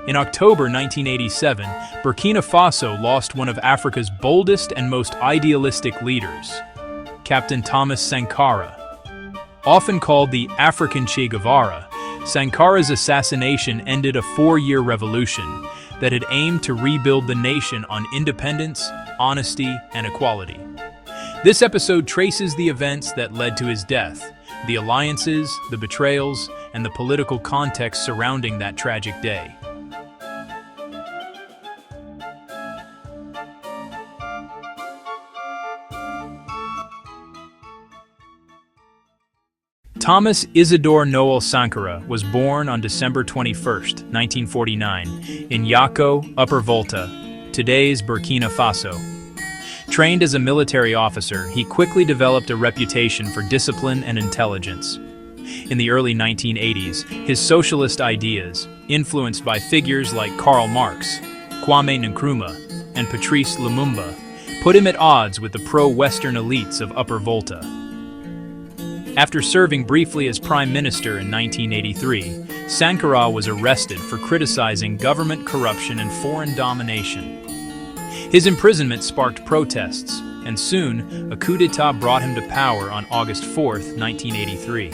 In October 1987, Burkina Faso lost one of Africa's boldest and most idealistic leaders, Captain Thomas Sankara. Often called the African Che Guevara, Sankara's assassination ended a 4-year revolution that had aimed to rebuild the nation on independence, honesty, and equality. This episode traces the events that led to his death, the alliances, the betrayals, and the political context surrounding that tragic day. Thomas Isidore Noel Sankara was born on December 21, 1949, in Yako, Upper Volta, today's Burkina Faso. Trained as a military officer, he quickly developed a reputation for discipline and intelligence. In the early 1980s, his socialist ideas, influenced by figures like Karl Marx, Kwame Nkrumah, and Patrice Lumumba, put him at odds with the pro-Western elites of Upper Volta. After serving briefly as Prime Minister in 1983, Sankara was arrested for criticizing government corruption and foreign domination. His imprisonment sparked protests, and soon, a coup d'etat brought him to power on August 4, 1983.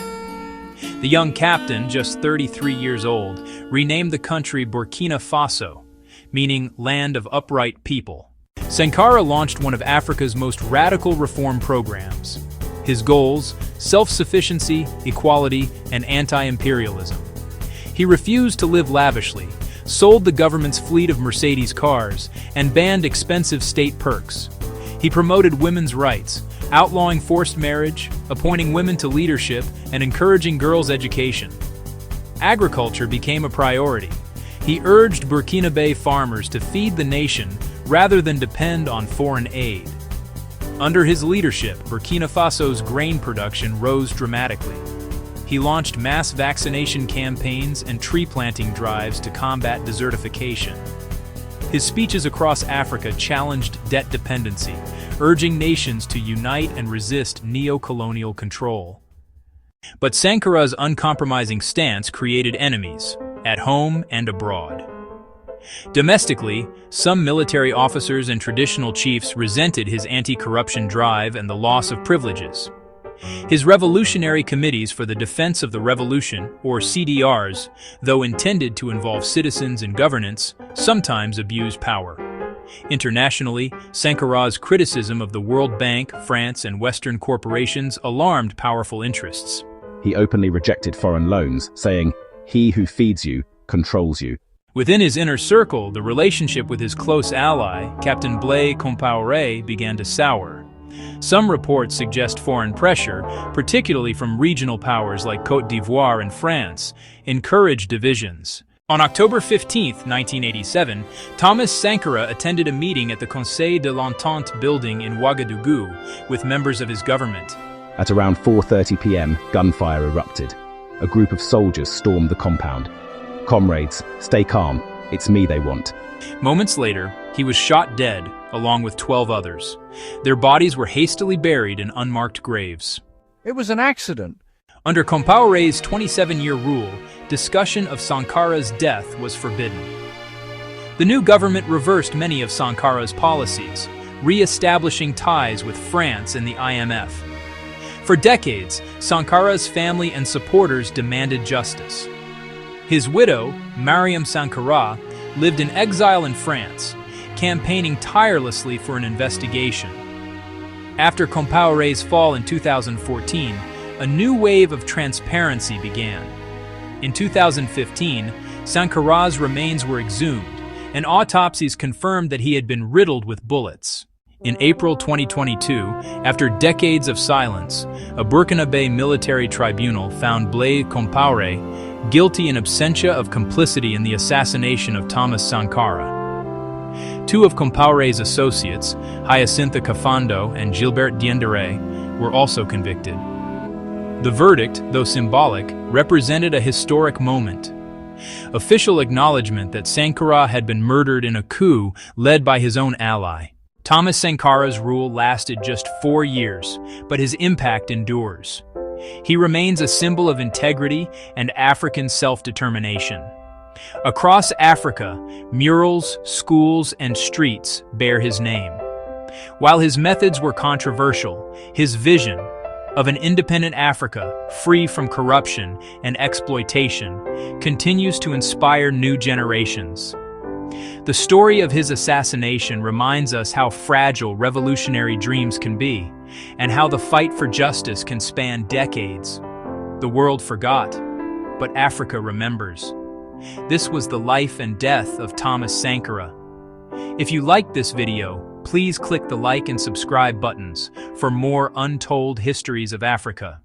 The young captain, just 33 years old, renamed the country Burkina Faso, meaning land of upright people. Sankara launched one of Africa's most radical reform programs. His goals: self-sufficiency, equality, and anti-imperialism. He refused to live lavishly, sold the government's fleet of Mercedes cars, and banned expensive state perks. He promoted women's rights, outlawing forced marriage, appointing women to leadership, and encouraging girls' education. Agriculture became a priority. He urged Burkinabé farmers to feed the nation rather than depend on foreign aid. Under his leadership, Burkina Faso's grain production rose dramatically. He launched mass vaccination campaigns and tree planting drives to combat desertification. His speeches across Africa challenged debt dependency, urging nations to unite and resist neo-colonial control. But Sankara's uncompromising stance created enemies, at home and abroad. Domestically, some military officers and traditional chiefs resented his anti-corruption drive and the loss of privileges. His revolutionary committees for the defense of the revolution, or CDRs, though intended to involve citizens in governance, sometimes abused power. Internationally, Sankara's criticism of the World Bank, France, and Western corporations alarmed powerful interests. He openly rejected foreign loans, saying, "He who feeds you controls you." Within his inner circle, the relationship with his close ally, Captain Blaise Compaoré, began to sour. Some reports suggest foreign pressure, particularly from regional powers like Côte d'Ivoire and France, encouraged divisions. On October 15, 1987, Thomas Sankara attended a meeting at the Conseil de l'Entente building in Ouagadougou with members of his government. At around 4:30 p.m., gunfire erupted. A group of soldiers stormed the compound. "Comrades, stay calm. It's me they want." Moments later, he was shot dead, along with 12 others. Their bodies were hastily buried in unmarked graves. It was an accident. Under Compaoré's 27-year rule, discussion of Sankara's death was forbidden. The new government reversed many of Sankara's policies, re-establishing ties with France and the IMF. For decades, Sankara's family and supporters demanded justice. His widow, Mariam Sankara, lived in exile in France, campaigning tirelessly for an investigation. After Compaoré's fall in 2014, a new wave of transparency began. In 2015, Sankara's remains were exhumed, and autopsies confirmed that he had been riddled with bullets. In April 2022, after decades of silence, a Burkinabé military tribunal found Blaise Compaoré guilty in absentia of complicity in the assassination of Thomas Sankara. Two of Compaoré's associates, Hyacinthe Kafando and Gilbert Diendéré, were also convicted. The verdict, though symbolic, represented a historic moment. Official acknowledgement that Sankara had been murdered in a coup led by his own ally. Thomas Sankara's rule lasted just 4 years, but his impact endures. He remains a symbol of integrity and African self-determination. Across Africa, murals, schools, and streets bear his name. While his methods were controversial, his vision of an independent Africa, free from corruption and exploitation, continues to inspire new generations. The story of his assassination reminds us how fragile revolutionary dreams can be, and how the fight for justice can span decades. The world forgot, but Africa remembers. This was the life and death of Thomas Sankara. If you liked this video, please click the like and subscribe buttons for more untold histories of Africa.